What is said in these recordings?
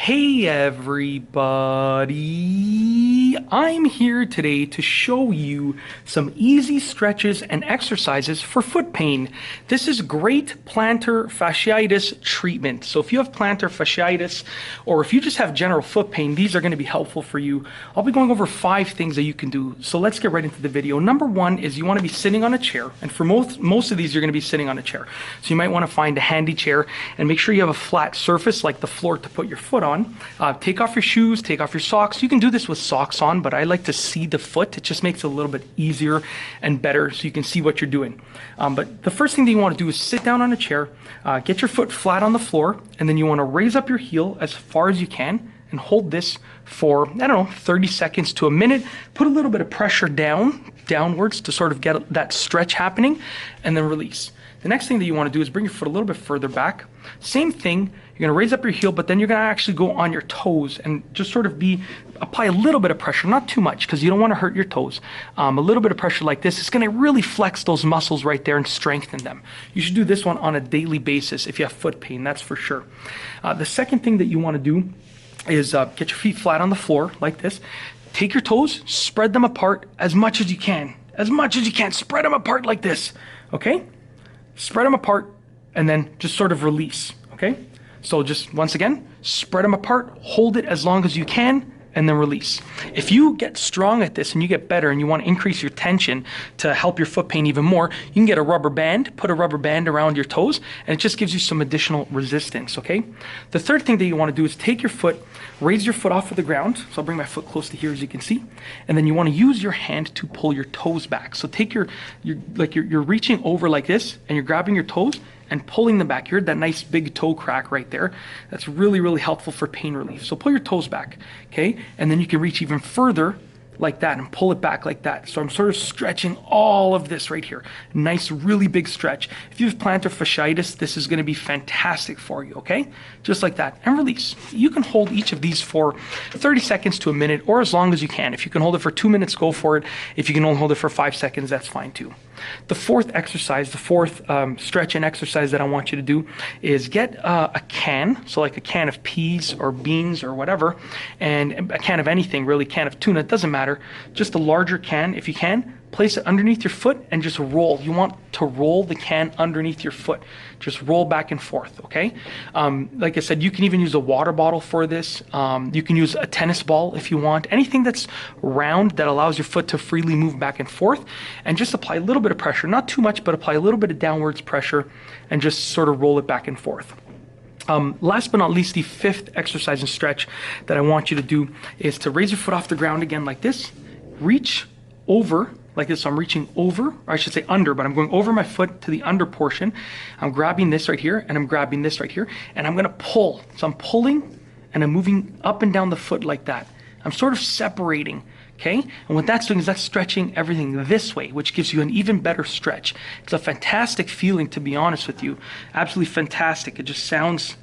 Hey everybody, I'm here today to show you some easy stretches and exercises for foot pain. This is great plantar fasciitis treatment. So if you have plantar fasciitis or if you just have general foot pain, these are going to be helpful for you. I'll be going over 5 things that you can do. So let's get right into the video. Number 1 is you want to be sitting on a chair, and for most of these you're going to be sitting on a chair. So you might want to find a handy chair and make sure you have a flat surface like the floor to put your foot on. Take off your shoes, take off your socks. You can do this with socks on, but I like to see the foot. It just makes it a little bit easier and better so you can see what you're doing. But the first thing that you want to do is sit down on a chair, get your foot flat on the floor, and then you want to raise up your heel as far as you can and hold this for, 30 seconds to a minute. Put a little bit of pressure downwards to sort of get that stretch happening, and then release. The next thing that you want to do is bring your foot a little bit further back. Same thing, you're going to raise up your heel, but then you're going to actually go on your toes and just sort of apply a little bit of pressure, not too much because you don't want to hurt your toes. A little bit of pressure like this is going to really flex those muscles right there and strengthen them. You should do this one on a daily basis if you have foot pain, that's for sure. The second thing that you want to do is get your feet flat on the floor like this. Take your toes, spread them apart as much as you can. As much as you can, spread them apart like this, okay? Spread them apart and then just sort of release, okay? So just once again, spread them apart, hold it as long as you can, and then release. If you get strong at this and you get better and you want to increase your tension to help your foot pain even more, you can get a rubber band, put a rubber band around your toes, and it just gives you some additional resistance, okay? The third thing that you want to do is take your foot, raise your foot off of the ground. So I'll bring my foot close to here as you can see. And then you want to use your hand to pull your toes back. So take you're reaching over like this and you're grabbing your toes and pulling them back. You heard that nice big toe crack right there. That's really, really helpful for pain relief. So pull your toes back, okay? And then you can reach even further like that and pull it back like that. So I'm sort of stretching all of this right here. Nice, really big stretch. If you have plantar fasciitis, this is going to be fantastic for you, okay? Just like that. And release. You can hold each of these for 30 seconds to a minute or as long as you can. If you can hold it for 2 minutes, go for it. If you can only hold it for 5 seconds, that's fine too. The fourth exercise, the fourth stretch and exercise that I want you to do is get a can, so like a can of peas or beans or whatever, and a can of anything really, can of tuna, it doesn't matter, just a larger can if you can. Place it underneath your foot and just roll. You want to roll the can underneath your foot. Just roll back and forth, okay? Like I said, you can even use a water bottle for this. You can use a tennis ball if you want. Anything that's round that allows your foot to freely move back and forth, and just apply a little bit of pressure. Not too much, but apply a little bit of downwards pressure and just sort of roll it back and forth. Last but not least, the fifth exercise and stretch that I want you to do is to raise your foot off the ground again like this. Reach over like this. So I'm reaching over, or I should say under, but I'm going over my foot to the under portion. I'm grabbing this right here and I'm grabbing this right here and I'm going to pull. So I'm pulling and I'm moving up and down the foot like that. I'm sort of separating, okay? And what that's doing is that's stretching everything this way, which gives you an even better stretch. It's a fantastic feeling, to be honest with you. Absolutely fantastic. It just sounds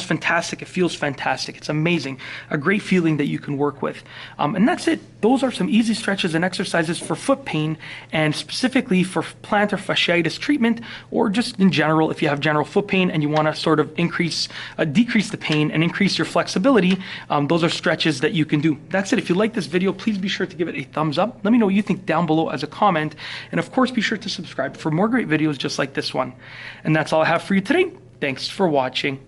fantastic. It feels fantastic. It's amazing. A great feeling that you can work with. And that's it. Those are some easy stretches and exercises for foot pain, and specifically for plantar fasciitis treatment, or just in general, if you have general foot pain and you want to sort of decrease the pain and increase your flexibility, those are stretches that you can do. That's it. If you like this video, please be sure to give it a thumbs up. Let me know what you think down below as a comment. And of course, be sure to subscribe for more great videos just like this one. And that's all I have for you today. Thanks for watching.